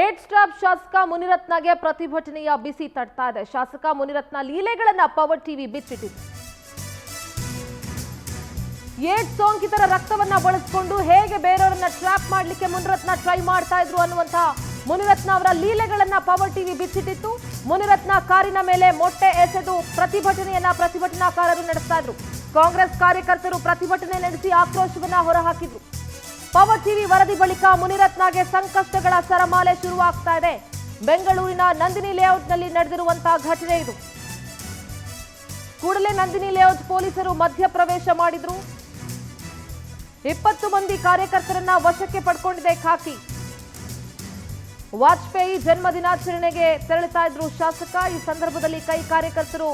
Eight stop ಶಾಸಕ ಮುನಿರತ್ನಗೆ ಪ್ರತಿಭಟನೆಯ ಬಿಸಿ ತಟ್ತಾ ಇದೆ. ಶಾಸಕ ಮುನಿರತ್ನ ಲೀಲೆಗಳನ್ನ ಪವರ್ ಟಿವಿ ಬಿಚ್ಚಿಟ್ಟಿದೆ. ಏಟ್ ಸೋಂಕಿತರ ರಕ್ತವನ್ನ ಬಳಸಿಕೊಂಡು ಹೇಗೆ ಬೇರೆಯವರನ್ನ ಟ್ರ್ಯಾಪ್ ಮಾಡಲಿಕ್ಕೆ ಮುನಿರತ್ನ ಟ್ರೈ ಮಾಡ್ತಾ ಇದ್ರು ಅನ್ನುವಂತ ಮುನಿರತ್ನ ಅವರ ಲೀಲೆಗಳನ್ನ ಪವರ್ ಟಿವಿ ಬಿಚ್ಚಿಟ್ಟಿತ್ತು. ಮುನಿರತ್ನ ಕಾರಿನ ಮೇಲೆ ಮೊಟ್ಟೆ ಎಸೆದು ಪ್ರತಿಭಟನಾಕಾರರು ನಡೆಸ್ತಾ ಇದ್ರು. ಕಾಂಗ್ರೆಸ್ ಕಾರ್ಯಕರ್ತರು ಪ್ರತಿಭಟನೆ ನಡೆಸಿ ಆಕ್ರೋಶವನ್ನ ಹೊರಹಾಕಿದ್ರು. ಪವರ್ ಟಿವಿ ವರದಿ ಬಳಿಕ ಮುನಿರತ್ನಗೆ ಸಂಕಷ್ಟಗಳ ಸರಮಾಲೆ ಶುರುವಾಗ್ತಾ ಇದೆ. ಬೆಂಗಳೂರಿನ ನಂದಿನಿ ಲೇಔಟ್ನಲ್ಲಿ ನಡೆದಿರುವಂತಹ ಘಟನೆ ಇದು. ಕೂಡಲೇ ನಂದಿನಿ ಲೇಔಟ್ ಪೊಲೀಸರು ಮಧ್ಯಪ್ರವೇಶ ಮಾಡಿದ್ರು. 20 ಮಂದಿ ಕಾರ್ಯಕರ್ತರನ್ನ ವಶಕ್ಕೆ ಪಡ್ಕೊಂಡಿದೆ ಖಾಕಿ. ವಾಜಪೇಯಿ ಜನ್ಮ ದಿನಾಚರಣೆಗೆ ತೆರಳುತ್ತಾ ಇದ್ರು ಶಾಸಕ. ಈ ಸಂದರ್ಭದಲ್ಲಿ ಕೈ ಕಾರ್ಯಕರ್ತರು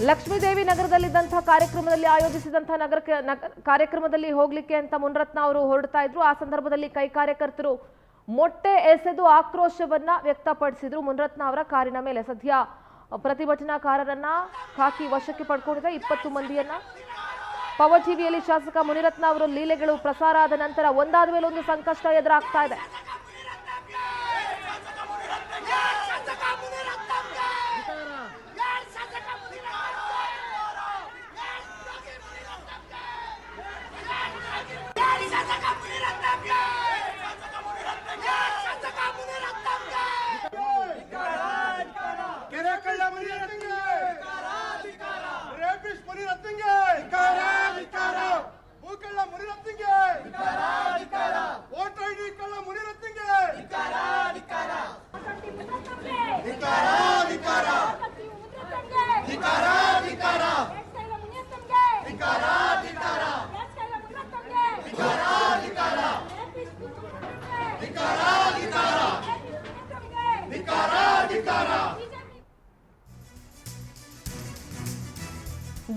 ಲಕ್ಷ್ಮೀದೇವಿ ನಗರದಲ್ಲಿದ್ದಂತಹ ಕಾರ್ಯಕ್ರಮದಲ್ಲಿ ಆಯೋಜಿಸಿದಂತಹ ಕಾರ್ಯಕ್ರಮದಲ್ಲಿ ಹೋಗ್ಲಿಕ್ಕೆ ಅಂತ ಮುನಿರತ್ನ ಅವರು ಹೊರಡ್ತಾ ಇದ್ರು. ಆ ಸಂದರ್ಭದಲ್ಲಿ ಕೈ ಕಾರ್ಯಕರ್ತರು ಮೊಟ್ಟೆ ಎಸೆದು ಆಕ್ರೋಶವನ್ನ ವ್ಯಕ್ತಪಡಿಸಿದ್ರು ಮುನಿರತ್ನ ಅವರ ಕಾರಿನ ಮೇಲೆ. ಸದ್ಯ ಪ್ರತಿಭಟನಾಕಾರರನ್ನ ಖಾಕಿ ವಶಕ್ಕೆ ಪಡ್ಕೊಂಡಿದೆ. 20 ಮಂದಿಯನ್ನ. ಪವರ್ ಟಿವಿಯಲ್ಲಿ ಶಾಸಕ ಮುನಿರತ್ನ ಅವರ ಲೀಲೆಗಳು ಪ್ರಸಾರ ಆದ ನಂತರ ಒಂದಾದ ಮೇಲೆ ಒಂದು ಸಂಕಷ್ಟ ಎದುರಾಗ್ತಾ ಇದೆ.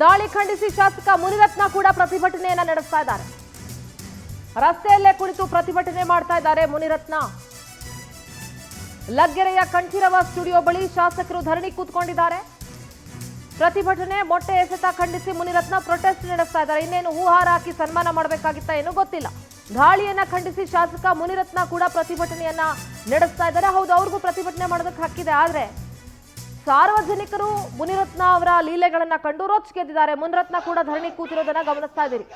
ದಾಳಿ ಖಂಡಿಸಿ ಶಾಸಕ ಮುನಿರತ್ನ ಕೂಡ ಪ್ರತಿಭಟನೆಯನ್ನ ನಡೆಸ್ತಾ ಇದ್ದಾರೆ. ರಸ್ತೆಯಲ್ಲೇ ಕುಳಿತು ಪ್ರತಿಭಟನೆ ಮಾಡ್ತಾ ಇದ್ದಾರೆ ಮುನಿರತ್ನ. ಲಗ್ಗೆರೆಯ ಕಂಠೀರವ ಸ್ಟುಡಿಯೋ ಬಳಿ ಶಾಸಕರು ಧರಣಿ ಕೂತ್ಕೊಂಡಿದ್ದಾರೆ. ಪ್ರತಿಭಟನೆ ಮೊಟ್ಟೆ ಎಸೆತ ಖಂಡಿಸಿ ಮುನಿರತ್ನ ಪ್ರೊಟೆಸ್ಟ್ ನಡೆಸ್ತಾ ಇದ್ದಾರೆ. ಇನ್ನೇನು ಹೂಹಾರ ಹಾಕಿ ಸನ್ಮಾನ ಮಾಡಬೇಕಾಗಿತ್ತ ಏನೋ ಗೊತ್ತಿಲ್ಲ. ದಾಳಿಯನ್ನ ಖಂಡಿಸಿ ಶಾಸಕ ಮುನಿರತ್ನ ಕೂಡ ಪ್ರತಿಭಟನೆಯನ್ನ ನಡೆಸ್ತಾ ಇದ್ದಾರೆ. ಹೌದು, ಅವ್ರಿಗೂ ಪ್ರತಿಭಟನೆ ಮಾಡೋದಕ್ಕೆ ಹಕ್ಕಿದೆ. ಆದ್ರೆ ಸಾರ್ವಜನಿಕರು ಮುನಿರತ್ನ ಅವರ ಲೀಲೆಗಳನ್ನ ಕಂಡು ರೊಚ್ಚಿಗೆದ್ದಿದ್ದಾರೆ. ಮುನಿರತ್ನ ಕೂಡ ಧರಣಿ ಕೂತಿರೋದನ್ನ ಗಮನಿಸ್ತಾ ಇದ್ದೀರಿ.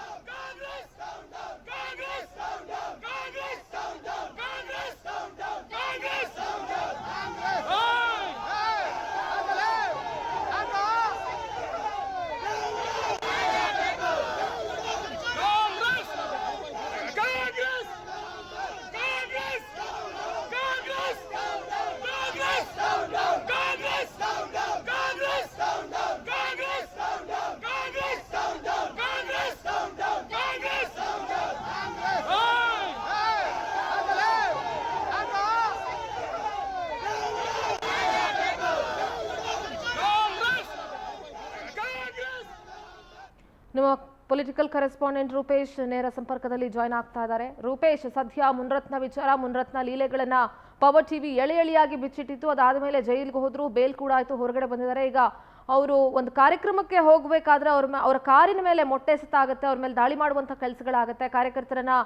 ನಮ್ಮ ಪೊಲಿಟಿಕಲ್ ಕರೆಸ್ಪಾಂಡೆಂಟ್ ರೂಪೇಶ್ ನೇರ ಸಂಪರ್ಕದಲ್ಲಿ ಜಾಯ್ನ್ ಆಗ್ತಾ ಇದ್ದಾರೆ. ರೂಪೇಶ್, ಸದ್ಯ ಮುನಿರತ್ನ ವಿಚಾರ, ಮುನಿರತ್ನ ಲೀಲೆಗಳನ್ನ ಪವರ್ ಟಿವಿ ಎಳೆಯಾಗಿ ಬಿಚ್ಚಿಟ್ಟಿತ್ತು. ಅದಾದ ಮೇಲೆ ಜೈಲಿಗೆ ಹೋದ್ರು, ಬೇಲ್ ಕೂಡ ಆಯ್ತು, ಹೊರಗಡೆ ಬಂದಿದ್ದಾರೆ. ಈಗ ಅವರು ಒಂದು ಕಾರ್ಯಕ್ರಮಕ್ಕೆ ಹೋಗಬೇಕಾದ್ರೆ ಅವರ ಕಾರಿನ ಮೇಲೆ ಮೊಟ್ಟೆ ಎಸೆತ ಆಗುತ್ತೆ, ಅವ್ರ ಮೇಲೆ ದಾಳಿ ಮಾಡುವಂತ ಕೆಲಸಗಳಾಗುತ್ತೆ. ಕಾರ್ಯಕರ್ತರನ್ನ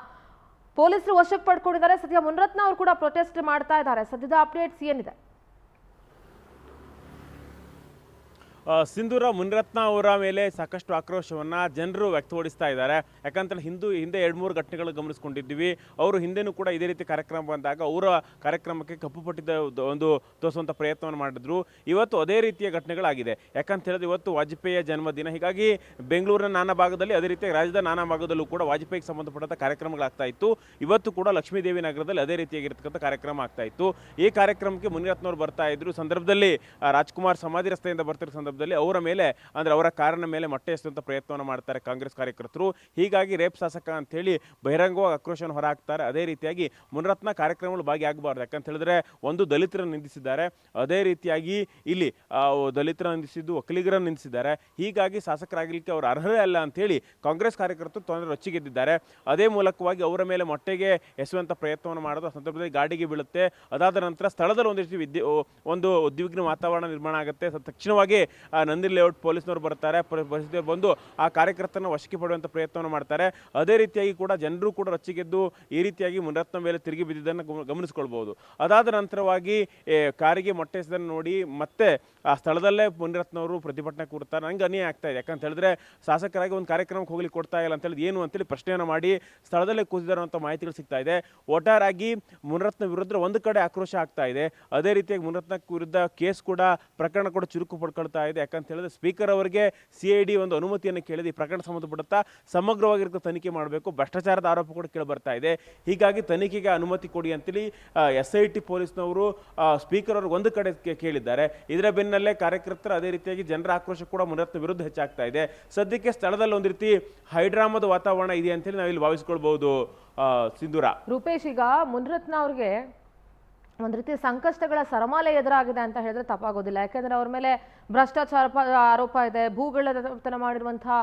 ಪೊಲೀಸರು ವಶಕ್ಕೆ ಪಡ್ಕೊಂಡಿದ್ದಾರೆ. ಸದ್ಯ ಮುನಿರತ್ನ ಅವರು ಕೂಡ ಪ್ರೊಟೆಸ್ಟ್ ಮಾಡ್ತಾ ಇದ್ದಾರೆ. ಸದ್ಯದ ಅಪ್ಡೇಟ್ಸ್ ಏನಿದೆ? ಸಿಂಧೂರ ಮುನಿರತ್ನ ಅವರ ಮೇಲೆ ಸಾಕಷ್ಟು ಆಕ್ರೋಶವನ್ನು ಜನರು ವ್ಯಕ್ತಪಡಿಸ್ತಾ ಇದ್ದಾರೆ. ಯಾಕಂತೇಳಿ ಹಿಂದೆ 2-3 ಘಟನೆಗಳು ಗಮನಿಸ್ಕೊಂಡಿದ್ದೀವಿ. ಅವರು ಹಿಂದೆನೂ ಕೂಡ ಇದೇ ರೀತಿ ಕಾರ್ಯಕ್ರಮ ಬಂದಾಗ ಅವರ ಕಾರ್ಯಕ್ರಮಕ್ಕೆ ಕಪ್ಪು ಪಟ್ಟಿದ ಒಂದು ತೋರಿಸುವಂಥ ಪ್ರಯತ್ನವನ್ನು ಮಾಡಿದ್ರು. ಇವತ್ತು ಅದೇ ರೀತಿಯ ಘಟನೆಗಳಾಗಿದೆ. ಯಾಕಂತ ಹೇಳಿದ್ರೆ ಇವತ್ತು ವಾಜಪೇಯಿಯ ಜನ್ಮದಿನ. ಹೀಗಾಗಿ ಬೆಂಗಳೂರಿನ ನಾನಾ ಭಾಗದಲ್ಲಿ, ಅದೇ ರೀತಿ ರಾಜ್ಯದ ನಾನಾ ಭಾಗದಲ್ಲೂ ಕೂಡ ವಾಜಪೇಯಿಗೆ ಸಂಬಂಧಪಟ್ಟಂಥ ಕಾರ್ಯಕ್ರಮಗಳಾಗ್ತಾ ಇತ್ತು. ಇವತ್ತು ಕೂಡ ಲಕ್ಷ್ಮೀದೇವಿ ನಗರದಲ್ಲಿ ಅದೇ ರೀತಿಯಾಗಿರ್ತಕ್ಕಂಥ ಕಾರ್ಯಕ್ರಮ ಆಗ್ತಾ ಇತ್ತು. ಈ ಕಾರ್ಯಕ್ರಮಕ್ಕೆ ಮುನಿರತ್ನವರು ಬರ್ತಾ ಇದ್ರು. ಸಂದರ್ಭದಲ್ಲಿ ರಾಜ್ಕುಮಾರ್ ಸಮಾಧಿ ರಸ್ತೆಯಿಂದ ಬರ್ತಿರೋ ಸಂದರ್ಭದಲ್ಲಿ ಅವರ ಮೇಲೆ, ಅಂದ್ರೆ ಅವರ ಕಾರಿನ ಮೇಲೆ ಮೊಟ್ಟೆ ಎಸೆಯುವಂತ ಪ್ರಯತ್ನವನ್ನು ಮಾಡ್ತಾರೆ ಕಾಂಗ್ರೆಸ್ ಕಾರ್ಯಕರ್ತರು. ಹೀಗಾಗಿ ರೇಪ್ ಶಾಸಕ ಅಂತ ಹೇಳಿ ಬಹಿರಂಗವಾಗಿ ಆಕ್ರೋಶವನ್ನು ಹೊರಹಾಕ್ತಾರೆ. ಅದೇ ರೀತಿಯಾಗಿ ಮುನಿರತ್ನ ಕಾರ್ಯಕ್ರಮಗಳು ಭಾಗಿಯಾಗಬಾರ್ದು. ಯಾಕಂತ ಹೇಳಿದ್ರೆ ಒಂದು ದಲಿತರನ್ನು ನಿಂದಿಸಿದ್ದಾರೆ, ಅದೇ ರೀತಿಯಾಗಿ ಇಲ್ಲಿ ದಲಿತರನ್ನು ನಿಂದಿಸಿದ್ದು, ಒಕ್ಕಲಿಗರನ್ನು ನಿಂದಿಸಿದ್ದಾರೆ. ಹೀಗಾಗಿ ಶಾಸಕರಾಗಲಿಕ್ಕೆ ಅವರು ಅರ್ಹರೇ ಅಲ್ಲ ಅಂತ ಹೇಳಿ ಕಾಂಗ್ರೆಸ್ ಕಾರ್ಯಕರ್ತರು ತೊಂದರೆ ರೊಚ್ಚಿಗೆದ್ದಿದ್ದಾರೆ. ಅದೇ ಮೂಲಕವಾಗಿ ಅವರ ಮೇಲೆ ಮೊಟ್ಟೆಗೆ ಎಸೆಯುವಂತ ಪ್ರಯತ್ನವನ್ನು ಮಾಡೋದು. ಸಂದರ್ಭದಲ್ಲಿ ಗಾಡಿಗೆ ಬೀಳುತ್ತೆ. ಅದಾದ ನಂತರ ಸ್ಥಳದಲ್ಲಿ ಒಂದು ಉದ್ವಿಗ್ನ ವಾತಾವರಣ ನಿರ್ಮಾಣ ಆಗುತ್ತೆ. ತಕ್ಷಣವಾಗಿ ನಂದಿ ಲೇಔಟ್ ಪೊಲೀಸ್ನವರು ಬರ್ತಾರೆ, ಪರಿಸ್ಥಿತಿ ಬಂದು ಆ ಕಾರ್ಯಕರ್ತನ ವಶಕ್ಕೆ ಪಡೆಯುವಂಥ ಪ್ರಯತ್ನವನ್ನು ಮಾಡ್ತಾರೆ. ಅದೇ ರೀತಿಯಾಗಿ ಕೂಡ ಜನರು ಕೂಡ ರೊಚ್ಚಿಗೆದ್ದು ಈ ರೀತಿಯಾಗಿ ಮುನಿರತ್ನ ಮೇಲೆ ತಿರುಗಿ ಬಿದ್ದಿದ್ದನ್ನು ಗಮನಿಸ್ಕೊಳ್ಬಹುದು. ಅದಾದ ನಂತರವಾಗಿ ಕಾರಿಗೆ ಮೊಟ್ಟೆ ಎಸೆದನ್ನು ನೋಡಿ ಮತ್ತೆ ಆ ಸ್ಥಳದಲ್ಲೇ ಮುನಿರತ್ನವರು ಪ್ರತಿಭಟನೆ ಕೂರ್ತಾರೆ. ನಂಗೆ ಅನ್ಯಾಯ ಆಗ್ತಾ ಇದೆ, ಯಾಕಂತ ಹೇಳಿದ್ರೆ ಶಾಸಕರಾಗಿ ಒಂದು ಕಾರ್ಯಕ್ರಮಕ್ಕೆ ಹೋಗ್ಲಿಕ್ಕೆ ಕೊಡ್ತಾ ಇಲ್ಲ ಅಂತ ಹೇಳಿ ಏನು ಅಂತೇಳಿ ಪ್ರಶ್ನೆಯನ್ನು ಮಾಡಿ ಸ್ಥಳದಲ್ಲೇ ಕೂತಿದ್ದಾರೆ ಅಂತ ಮಾಹಿತಿಗಳು ಸಿಗ್ತಾ ಇದೆ. ಒಟ್ಟಾರಾಗಿ ಮುನಿರತ್ನ ವಿರುದ್ಧ ಒಂದು ಕಡೆ ಆಕ್ರೋಶ ಆಗ್ತಾ ಇದೆ, ಅದೇ ರೀತಿಯಾಗಿ ಮುನಿರತ್ನ ವಿರುದ್ಧ ಕೇಸ್ ಕೂಡ ಪ್ರಕರಣ ಕೂಡ ಚುರುಕು ಪಡ್ಕೊಳ್ತಾ ಇದೆ. ಯಾಕಂತ ಹೇಳಿದ್ರೆ ಸ್ಪೀಕರ್ ಅವರಿಗೆ CID ಒಂದು ಅನುಮತಿಯನ್ನು ಕೇಳಿದೆ, ಈ ಪ್ರಕರಣ ಸಂಬಂಧಪಡುತ್ತಾ ಸಮಗ್ರವಾಗಿರೋ ತನಿಖೆ ಮಾಡಬೇಕು, ಭ್ರಷ್ಟಾಚಾರದ ಆರೋಪ ಕೂಡ ಕೇಳಿ ಬರ್ತಾ ಇದೆ. ಹೀಗಾಗಿ ತನಿಖೆಗೆ ಅನುಮತಿ ಕೊಡಿ ಅಂತೇಳಿ SIT ಪೊಲೀಸ್ನವರು ಸ್ಪೀಕರ್ ಅವರು ಒಂದು ಕಡೆ ಕೇಳಿದ್ದಾರೆ. ಇದರ ಬೆನ್ನಲ್ಲೇ ಕಾರ್ಯಕರ್ತರು ಅದೇ ರೀತಿಯಾಗಿ ಜನರ ಆಕ್ರೋಶ ಕೂಡ ಮುನಿರತ್ನ ವಿರುದ್ಧ ಹೆಚ್ಚಾಗ್ತಾ ಇದೆ. ಸದ್ಯಕ್ಕೆ ಸ್ಥಳದಲ್ಲಿ ಒಂದು ರೀತಿ ಹೈಡ್ರಾಮದ ವಾತಾವರಣ ಇದೆ ಅಂತೇಳಿ ನಾವಿಲ್ಲಿ ಭಾವಿಸ್ಕೊಳ್ಬಹುದು. ಸಿಂಧೂರ, ರೂಪೇಶ್, ಈಗ ಮುನಿರತ್ನ ಅವ್ರಿಗೆ ಒಂದು ರೀತಿ ಸಂಕಷ್ಟಗಳ ಸರಮಾಲೆ ಎದುರಾಗಿದೆ ಅಂತ ಹೇಳಿದ್ರೆ ತಪ್ಪಾಗೋದಿಲ್ಲ. ಯಾಕೆಂದ್ರೆ ಅವ್ರ ಮೇಲೆ ಭ್ರಷ್ಟಾಚಾರ ಆರೋಪ ಇದೆ, ಭೂಗಳ್ಳತನ ಮಾಡಿರುವಂತಹ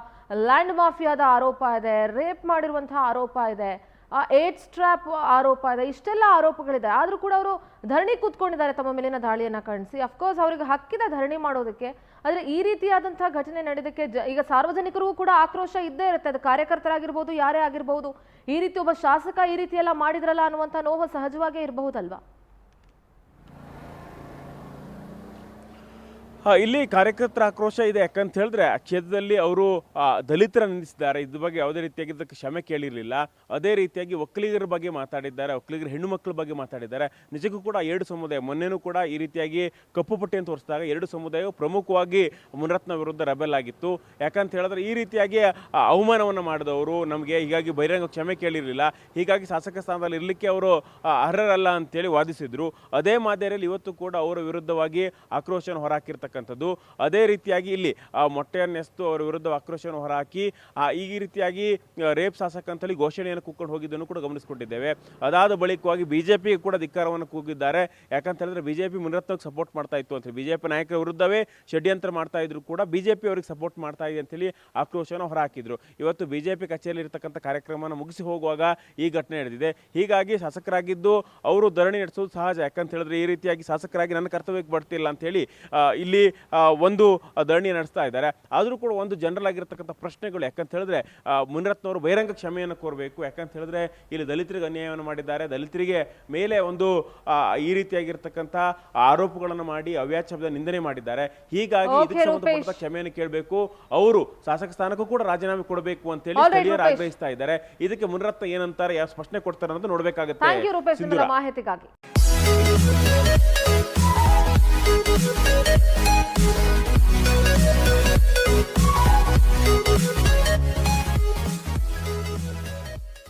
ಲ್ಯಾಂಡ್ ಮಾಫಿಯಾದ ಆರೋಪ ಇದೆ, ರೇಪ್ ಮಾಡಿರುವಂತಹ ಆರೋಪ ಇದೆ, ಏಡ್ಸ್ ಟ್ರ್ಯಾಪ್ ಆರೋಪ ಇದೆ, ಇಷ್ಟೆಲ್ಲ ಆರೋಪಗಳಿದೆ. ಆದರೂ ಕೂಡ ಅವರು ಧರಣಿ ಕೂತ್ಕೊಂಡಿದ್ದಾರೆ ತಮ್ಮ ಮೇಲಿನ ದಾಳಿಯನ್ನು ಖಂಡಿಸಿ. ಅಫ್ಕೋರ್ಸ್ ಅವರಿಗೆ ಹಕ್ಕಿದೆ ಧರಣಿ ಮಾಡೋದಕ್ಕೆ. ಆದರೆ ಈ ರೀತಿಯಾದಂತಹ ಘಟನೆ ನಡೆದಕ್ಕೆ ಈಗ ಸಾರ್ವಜನಿಕರಿಗೂ ಕೂಡ ಆಕ್ರೋಶ ಇದ್ದೇ ಇರುತ್ತೆ. ಅದು ಕಾರ್ಯಕರ್ತರಾಗಿರ್ಬೋದು, ಯಾರೇ ಆಗಿರ್ಬೋದು. ಈ ರೀತಿ ಒಬ್ಬ ಶಾಸಕ ಈ ರೀತಿ ಎಲ್ಲ ಮಾಡಿದ್ರಲ್ಲ ಅನ್ನುವಂಥ ನೋವು ಸಹಜವಾಗೇ ಇರಬಹುದಲ್ವಾ? ಇಲ್ಲಿ ಕಾರ್ಯಕರ್ತರ ಆಕ್ರೋಶ ಇದೆ. ಯಾಕಂತ ಹೇಳಿದ್ರೆ ಆ ಕ್ಷೇತ್ರದಲ್ಲಿ ಅವರು ದಲಿತರ ನಿಂದಿಸಿದ್ದಾರೆ, ಇದ್ರ ಬಗ್ಗೆ ಯಾವುದೇ ರೀತಿಯಾಗಿದ್ದಕ್ಕೆ ಕ್ಷಮೆ ಕೇಳಿರಲಿಲ್ಲ. ಅದೇ ರೀತಿಯಾಗಿ ಒಕ್ಕಲಿಗರ ಬಗ್ಗೆ ಮಾತಾಡಿದ್ದಾರೆ, ಒಕ್ಕಲಿಗರ ಹೆಣ್ಣು ಮಕ್ಕಳ ಬಗ್ಗೆ ಮಾತಾಡಿದ್ದಾರೆ. ನಿಜಕ್ಕೂ ಕೂಡ ಎರಡು ಸಮುದಾಯ ಮೊನ್ನೆನೂ ಕೂಡ ಈ ರೀತಿಯಾಗಿ ಕಪ್ಪು ಪಟ್ಟಿಯನ್ನು ತೋರಿಸಿದಾಗ ಎರಡು ಸಮುದಾಯವು ಪ್ರಮುಖವಾಗಿ ಮುನಿರತ್ನ ವಿರುದ್ಧ ರೆಬೆಲ್ ಆಗಿತ್ತು. ಯಾಕಂತ ಹೇಳಿದ್ರೆ ಈ ರೀತಿಯಾಗಿ ಅವಮಾನವನ್ನು ಮಾಡಿದವರು ನಮಗೆ, ಹೀಗಾಗಿ ಬಹಿರಂಗ ಕ್ಷಮೆ ಕೇಳಿರಲಿಲ್ಲ, ಹೀಗಾಗಿ ಶಾಸಕ ಸ್ಥಾನದಲ್ಲಿ ಇರಲಿಕ್ಕೆ ಅವರು ಅರ್ಹರಲ್ಲ ಅಂತೇಳಿ ವಾದಿಸಿದ್ರು. ಅದೇ ಮಾದರಿಯಲ್ಲಿ ಇವತ್ತು ಕೂಡ ಅವರ ವಿರುದ್ಧವಾಗಿ ಆಕ್ರೋಶವನ್ನು ಹೊರಹಾಕಿರ್ತಕ್ಕಂಥದ್ದು. ಅದೇ ರೀತಿಯಾಗಿ ಇಲ್ಲಿ ಮೊಟ್ಟೆಯನ್ನು ಎಸ್ತು ಅವರ ವಿರುದ್ಧ ಆಕ್ರೋಶವನ್ನು ಹೊರಹಾಕಿ ಈ ರೀತಿಯಾಗಿ ರೇಪ್ ಶಾಸಕ ಅಂತೇಳಿ ಘೋಷಣೆಯನ್ನು ಕೂತ್ಕೊಂಡು ಹೋಗಿದ್ದನ್ನು ಕೂಡ ಗಮನಿಸಿಕೊಂಡಿದ್ದೇವೆ. ಅದಾದ ಬಳಿಕವಾಗಿ BJP ಕೂಡ ಧಿಕ್ಕಾರವನ್ನು ಕೂಗಿದ್ದಾರೆ. ಯಾಕಂತ ಹೇಳಿದ್ರೆ BJP ಮುನಿರತ್ನಕ್ಕೆ ಸಪೋರ್ಟ್ ಮಾಡ್ತಾ ಇತ್ತು ಅಂತ, BJP ನಾಯಕರ ವಿರುದ್ಧವೇ ಷಡ್ಯಂತ್ರ ಮಾಡ್ತಾ ಇದ್ರು ಕೂಡ BJP ಅವರಿಗೆ ಸಪೋರ್ಟ್ ಮಾಡ್ತಾ ಇದೆ ಅಂತೇಳಿ ಆಕ್ರೋಶವನ್ನು ಹೊರಹಾಕಿದ್ರು. ಇವತ್ತು BJP ಕಚೇರಿಯಲ್ಲಿ ಇರತಕ್ಕಂಥ ಕಾರ್ಯಕ್ರಮವನ್ನು ಮುಗಿಸಿ ಹೋಗುವಾಗ ಈ ಘಟನೆ ನಡೆದಿದೆ. ಹೀಗಾಗಿ ಶಾಸಕರಾಗಿದ್ದು ಅವರು ಧರಣಿ ನಡೆಸೋದು ಸಹಜ. ಯಾಕಂತ ಹೇಳಿದ್ರೆ ಈ ರೀತಿಯಾಗಿ ಶಾಸಕರಾಗಿ ನನ್ನ ಕರ್ತವ್ಯಕ್ಕೆ ಬರ್ತಿಲ್ಲ ಅಂತೇಳಿ ಇಲ್ಲಿ ಒಂದು ಧರಣಿ ನಡೆಸ್ತಾ ಇದ್ದಾರೆ. ಆದರೂ ಕೂಡ ಒಂದು ಜನರಲ್ ಆಗಿರತಕ್ಕಂಥ ಪ್ರಶ್ನೆಗಳು, ಯಾಕಂತ ಹೇಳಿದ್ರೆ ಮುನಿರತ್ನ ಅವರು ಬಹಿರಂಗ ಕ್ಷಮೆಯನ್ನು ಕೋರಬೇಕು. ಯಾಕಂತ ಹೇಳಿದ್ರೆ ಇಲ್ಲಿ ದಲಿತರಿಗೆ ಅನ್ಯಾಯವನ್ನು ಮಾಡಿದ್ದಾರೆ, ದಲಿತರಿಗೆ ಮೇಲೆ ಒಂದು ಈ ರೀತಿಯಾಗಿರ್ತಕ್ಕಂಥ ಆರೋಪಗಳನ್ನು ಮಾಡಿ ಅವ್ಯಾಚ್ಯದ ನಿಂದನೆ ಮಾಡಿದ್ದಾರೆ. ಹೀಗಾಗಿ ಇದಕ್ಕೆ ಸಂಬಂಧಪಟ್ಟ ಕ್ಷಮೆಯನ್ನು ಕೇಳಬೇಕು, ಅವರು ಶಾಸಕ ಸ್ಥಾನಕ್ಕೂ ಕೂಡ ರಾಜೀನಾಮೆ ಕೊಡಬೇಕು ಅಂತೇಳಿ ಸ್ಥಳೀಯರು ಆಗ್ರಹಿಸ್ತಾ ಇದ್ದಾರೆ. ಇದಕ್ಕೆ ಮುನಿರತ್ನ ಏನಂತಾರೆ, ಯಾವ ಸ್ಪಷ್ಟನೆ ಕೊಡ್ತಾರೆ ಅಂತ ನೋಡ್ಬೇಕಾಗುತ್ತೆ. ಮಾಹಿತಿಗಾಗಿ